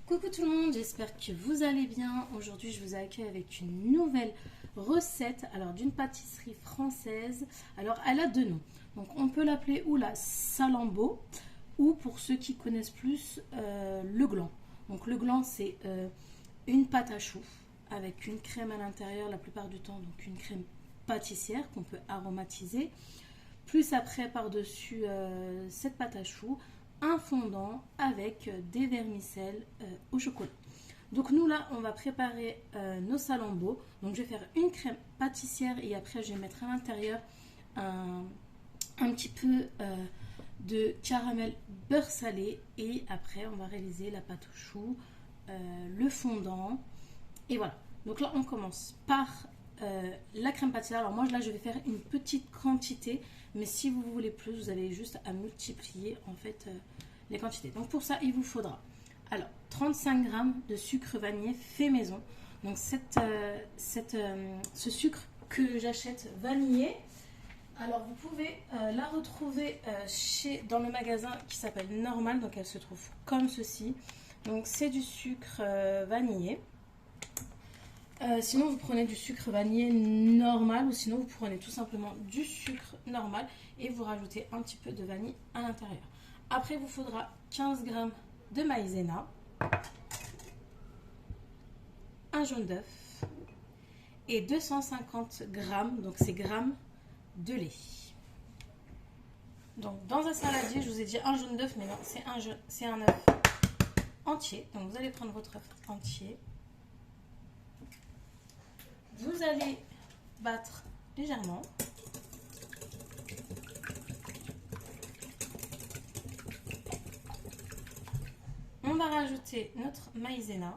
Coucou tout le monde, j'espère que vous allez bien. Aujourd'hui, je vous accueille avec une nouvelle recette. Alors, d'une pâtisserie française. Alors, elle a deux noms. Donc, on peut l'appeler ou la salambo, ou pour ceux qui connaissent plus, le gland. Donc, le gland, c'est une pâte à choux avec une crème à l'intérieur la plupart du temps. Donc, une crème pâtissière qu'on peut aromatiser. Plus après, par-dessus cette pâte à choux, un fondant avec des vermicelles au chocolat. Donc nous là, on va préparer nos salambos. Donc je vais faire une crème pâtissière et après je vais mettre à l'intérieur un petit peu de caramel beurre salé. Et après on va réaliser la pâte au chou, le fondant. Et voilà. Donc là on commence par la crème pâtissière. Alors moi là je vais faire une petite quantité, mais si vous voulez plus, vous avez juste à multiplier en fait les quantités. Donc pour ça il vous faudra alors 35 g de sucre vanillé fait maison. Donc ce sucre que j'achète vanillé, alors vous pouvez la retrouver dans le magasin qui s'appelle Normal. Donc elle se trouve comme ceci. Donc c'est du sucre vanillé. Sinon vous prenez du sucre vanillé normal ou sinon vous prenez tout simplement du sucre normal et vous rajoutez un petit peu de vanille à l'intérieur. Après il vous faudra 15 g de maïzena, un jaune d'œuf et 250 g, donc c'est grammes de lait. Donc dans un saladier, je vous ai dit un jaune d'œuf, mais non, c'est un œuf entier. Donc vous allez prendre votre œuf entier. Vous allez battre légèrement. On va rajouter notre maïzena.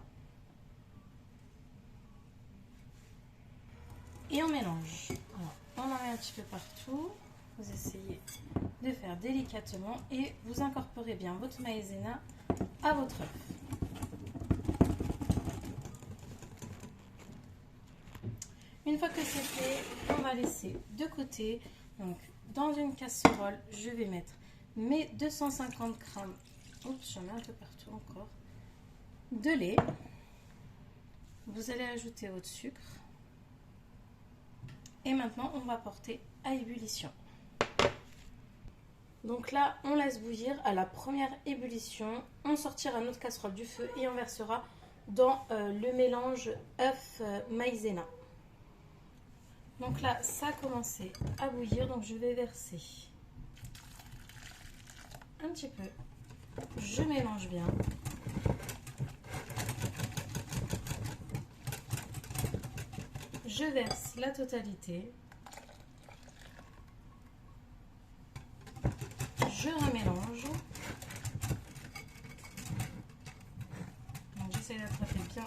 Et on mélange. Alors, on en met un petit peu partout. Vous essayez de faire délicatement et vous incorporez bien votre maïzena à votre œuf. Une fois que c'est fait, on va laisser de côté. Donc, dans une casserole, je vais mettre mes 250 g, oups, j'en mets un peu partout encore, de lait. Vous allez ajouter votre sucre. Et maintenant, on va porter à ébullition. Donc là, on laisse bouillir. À la première ébullition, on sortira notre casserole du feu et on versera dans le mélange œuf maïzena. Donc là, ça a commencé à bouillir, donc je vais verser un petit peu. Je mélange bien. Je verse la totalité. Je remélange. Donc j'essaie d'attraper bien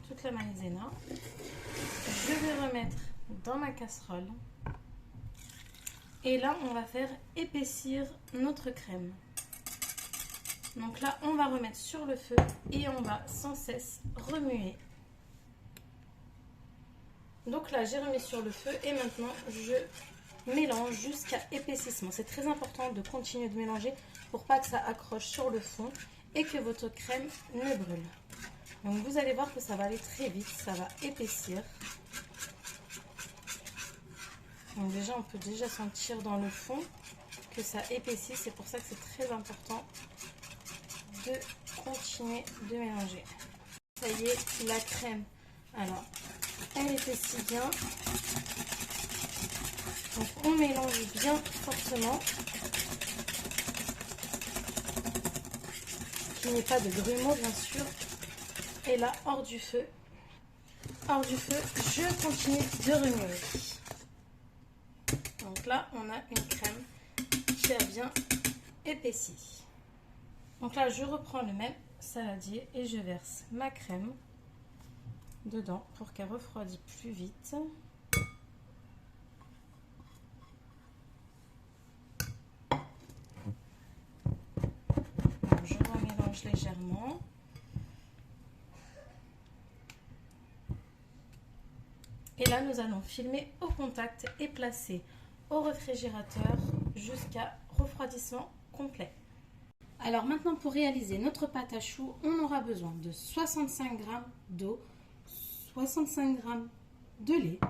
toute la maïzena. Je vais remettre dans ma casserole. Et là, on va faire épaissir notre crème. Donc là, on va remettre sur le feu et on va sans cesse remuer. Donc là, j'ai remis sur le feu et maintenant, je mélange jusqu'à épaississement. C'est très important de continuer de mélanger pour pas que ça accroche sur le fond et que votre crème ne brûle. Donc vous allez voir que ça va aller très vite, ça va épaissir. Donc déjà, on peut déjà sentir dans le fond que ça épaissit. C'est pour ça que c'est très important de continuer de mélanger. Ça y est, la crème, alors, elle épaissit bien. Donc on mélange bien fortement. Qu'il n'y ait pas de grumeaux, bien sûr. Et là, hors du feu, je continue de remuer. Donc là, on a une crème qui a bien épaissi. Donc là, je reprends le même saladier et je verse ma crème dedans pour qu'elle refroidisse plus vite. Donc, je remélange légèrement. Et là, nous allons filmer au contact et placer au réfrigérateur jusqu'à refroidissement complet. Alors maintenant, pour réaliser notre pâte à choux, on aura besoin de 65 g d'eau, 65 g de lait,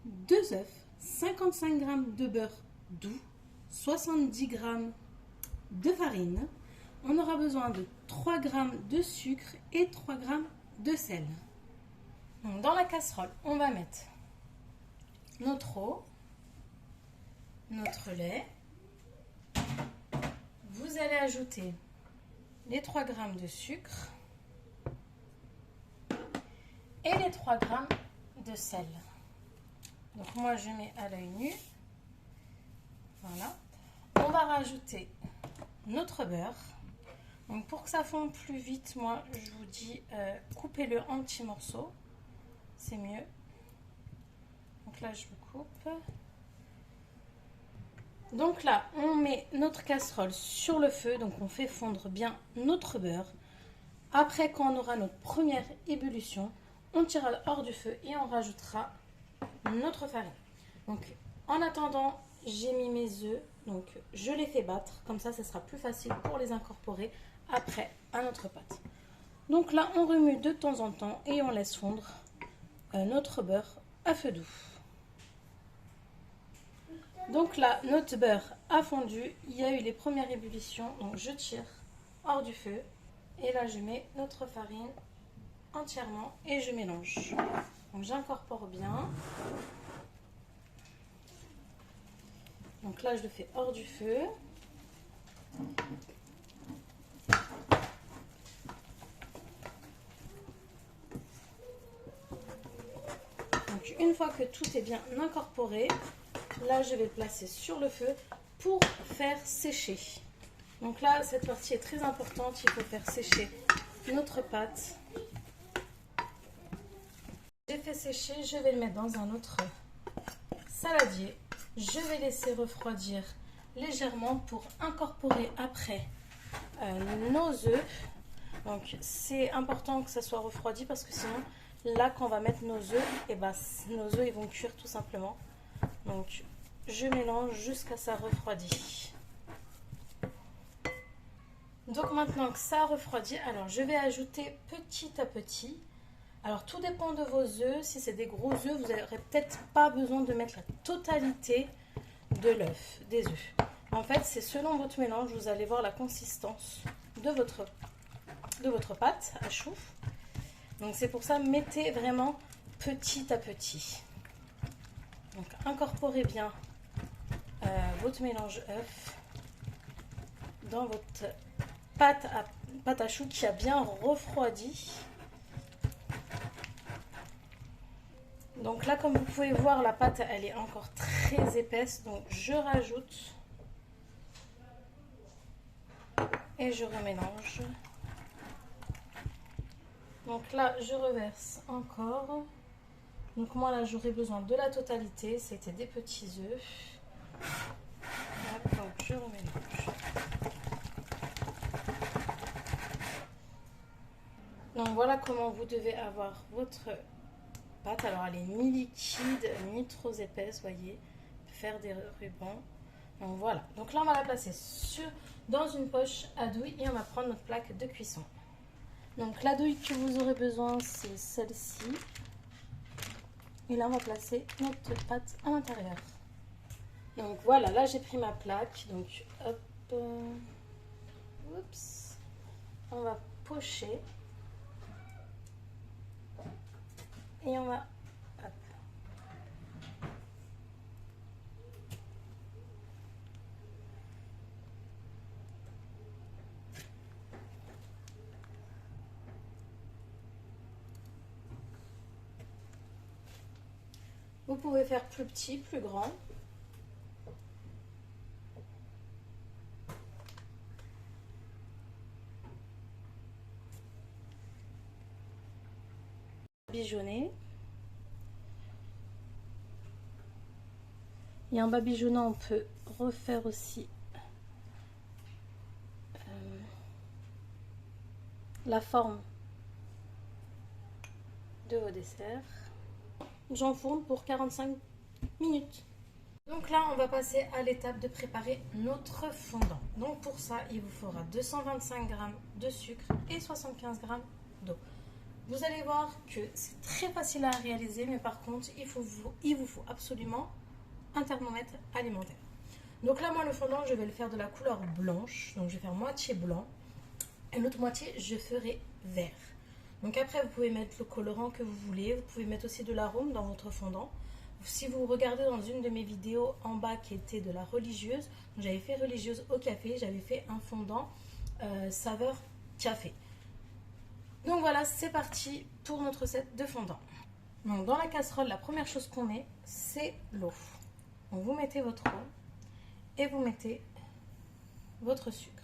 2 œufs, 55 g de beurre doux, 70 g de farine. On aura besoin de 3 g de sucre et 3 g de sel. Donc, dans la casserole, on va mettre notre eau, notre lait. Vous allez ajouter les 3 g de sucre et les 3 g de sel. Donc moi je mets à l'œil nu. Voilà. On va rajouter notre beurre. Donc pour que ça fonde plus vite, moi je vous dis coupez-le en petits morceaux. C'est mieux. Donc là je le coupe. Donc là, on met notre casserole sur le feu, donc on fait fondre bien notre beurre. Après, quand on aura notre première ébullition, on tirera hors du feu et on rajoutera notre farine. Donc, en attendant, j'ai mis mes œufs, donc je les fais battre. Comme ça sera plus facile pour les incorporer après à notre pâte. Donc là, on remue de temps en temps et on laisse fondre notre beurre à feu doux. Donc là, notre beurre a fondu, il y a eu les premières ébullitions, donc je tire hors du feu. Et là, je mets notre farine entièrement et je mélange. Donc j'incorpore bien. Donc là, je le fais hors du feu. Donc une fois que tout est bien incorporé, là, je vais le placer sur le feu pour faire sécher. Donc là, cette partie est très importante. Il faut faire sécher notre pâte. J'ai fait sécher. Je vais le mettre dans un autre saladier. Je vais laisser refroidir légèrement pour incorporer après nos œufs. Donc c'est important que ça soit refroidi parce que sinon, là, quand on va mettre nos œufs, et ben, nos œufs ils vont cuire tout simplement. Donc je mélange jusqu'à ça refroidit. Donc maintenant que ça a refroidi, alors je vais ajouter petit à petit. Alors tout dépend de vos œufs. Si c'est des gros œufs, vous n'aurez peut-être pas besoin de mettre la totalité de l'œuf, des œufs. En fait, c'est selon votre mélange, vous allez voir la consistance de votre pâte à choux. Donc c'est pour ça, mettez vraiment petit à petit. Donc incorporez bien votre mélange œuf dans votre pâte à choux qui a bien refroidi. Donc là, comme vous pouvez voir, la pâte elle est encore très épaisse, donc je rajoute et je remélange. Donc là, je reverse encore. Donc moi là, j'aurais besoin de la totalité, c'était des petits œufs. Donc je remélange. Donc voilà comment vous devez avoir votre pâte. Alors elle est ni liquide ni trop épaisse, voyez, faire des rubans. Donc voilà, donc là on va la placer dans une poche à douille et on va prendre notre plaque de cuisson. Donc la douille que vous aurez besoin, c'est celle-ci. Et là on va placer notre pâte à l'intérieur. Donc voilà, là j'ai pris ma plaque, donc hop, oups, on va pocher. Et on va, hop. Vous pouvez faire plus petit, plus grand. Bijonner. Et en badigeonnant, on peut refaire aussi la forme de vos desserts. J'enfourne pour 45 minutes. Donc là, on va passer à l'étape de préparer notre fondant. Donc pour ça, il vous faudra 225 g de sucre et 75 g d'eau. Vous allez voir que c'est très facile à réaliser, mais par contre, il vous faut absolument un thermomètre alimentaire. Donc là, moi, le fondant, je vais le faire de la couleur blanche. Donc je vais faire moitié blanc et l'autre moitié, je ferai vert. Donc après, vous pouvez mettre le colorant que vous voulez. Vous pouvez mettre aussi de l'arôme dans votre fondant. Si vous regardez dans une de mes vidéos en bas qui était de la religieuse, j'avais fait religieuse au café, j'avais fait un fondant saveur café. Donc voilà, c'est parti pour notre recette de fondant. Donc dans la casserole, la première chose qu'on met, c'est l'eau. Donc vous mettez votre eau et vous mettez votre sucre.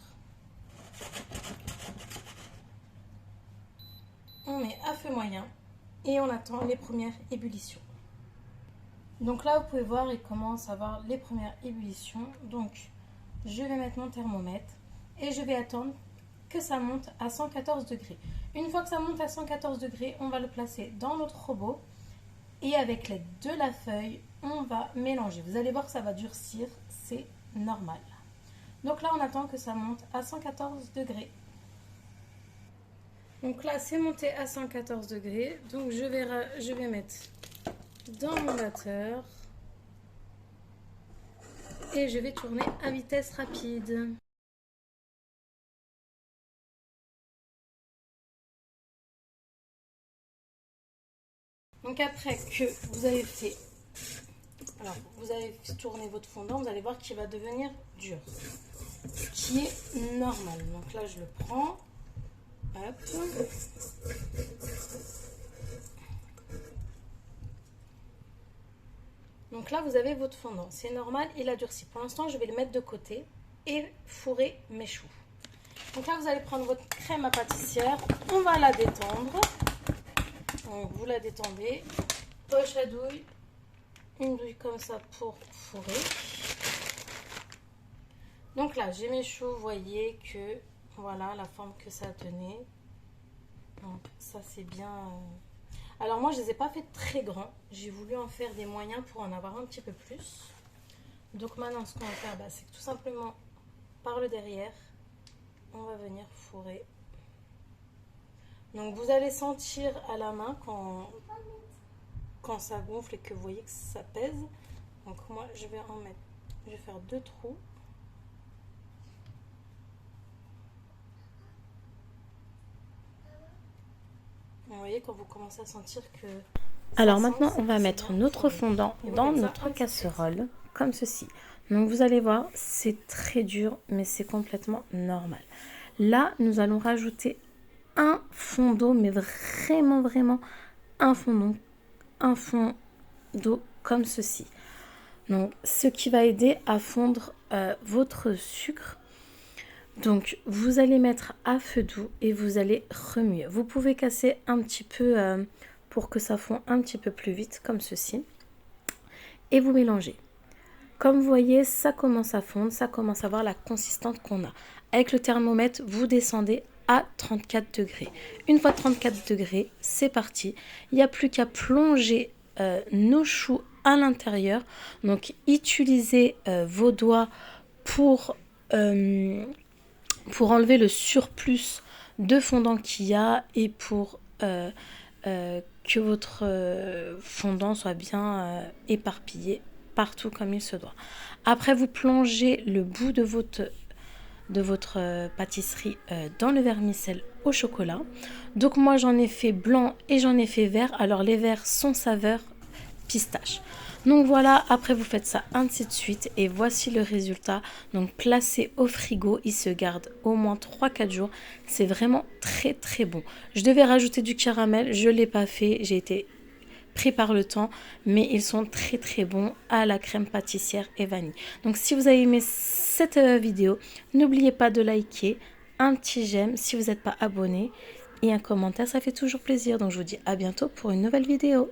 On met à feu moyen et on attend les premières ébullitions. Donc là, vous pouvez voir, il commence à avoir les premières ébullitions. Donc, je vais mettre mon thermomètre et je vais attendre que ça monte à 114 degrés. Une fois que ça monte à 114 degrés, on va le placer dans notre robot et avec l'aide de la feuille, on va mélanger. Vous allez voir que ça va durcir, c'est normal. Donc là, on attend que ça monte à 114 degrés. Donc là, c'est monté à 114 degrés. Donc je vais mettre dans mon batteur et je vais tourner à vitesse rapide. Donc après que vous avez fait, alors vous avez tourné votre fondant, vous allez voir qu'il va devenir dur, ce qui est normal. Donc là je le prends, hop. Donc là, vous avez votre fondant. C'est normal, il a durci. Pour l'instant, je vais le mettre de côté et fourrer mes choux. Donc là, vous allez prendre votre crème à pâtissière. On va la détendre. Donc, vous la détendez. Poche à douille. Une douille comme ça pour fourrer. Donc là, j'ai mes choux. Vous voyez que, voilà, la forme que ça tenait. Donc ça, c'est bien... Alors moi, je ne les ai pas fait très grands. J'ai voulu en faire des moyens pour en avoir un petit peu plus. Donc maintenant, ce qu'on va faire, c'est que tout simplement, par le derrière, on va venir fourrer. Donc vous allez sentir à la main quand ça gonfle et que vous voyez que ça pèse. Donc moi, je vais faire 2 trous. Vous voyez quand vous commencez à sentir que... Alors maintenant, on va mettre notre fondant dans notre casserole, comme ceci. Donc vous allez voir, c'est très dur, mais c'est complètement normal. Là, nous allons rajouter un fond d'eau, mais vraiment un fond d'eau comme ceci. Donc, ce qui va aider à fondre votre sucre. Donc, vous allez mettre à feu doux et vous allez remuer. Vous pouvez casser un petit peu pour que ça fonde un petit peu plus vite, comme ceci. Et vous mélangez. Comme vous voyez, ça commence à fondre, ça commence à avoir la consistance qu'on a. Avec le thermomètre, vous descendez à 34 degrés. Une fois 34 degrés, c'est parti. Il n'y a plus qu'à plonger nos choux à l'intérieur. Donc, utilisez vos doigts pour enlever le surplus de fondant qu'il y a et pour que votre fondant soit bien éparpillé partout comme il se doit. Après, vous plongez le bout de votre pâtisserie dans le vermicelle au chocolat. Donc moi, j'en ai fait blanc et j'en ai fait vert. Alors les verts sont saveur pistache. Donc voilà, après vous faites ça ainsi de suite et voici le résultat. Donc placé au frigo, il se garde au moins 3-4 jours. C'est vraiment très bon. Je devais rajouter du caramel, je ne l'ai pas fait, j'ai été pris par le temps, mais ils sont très bons à la crème pâtissière et vanille. Donc si vous avez aimé cette vidéo, n'oubliez pas de liker, un petit j'aime si vous n'êtes pas abonné et un commentaire, ça fait toujours plaisir. Donc je vous dis à bientôt pour une nouvelle vidéo.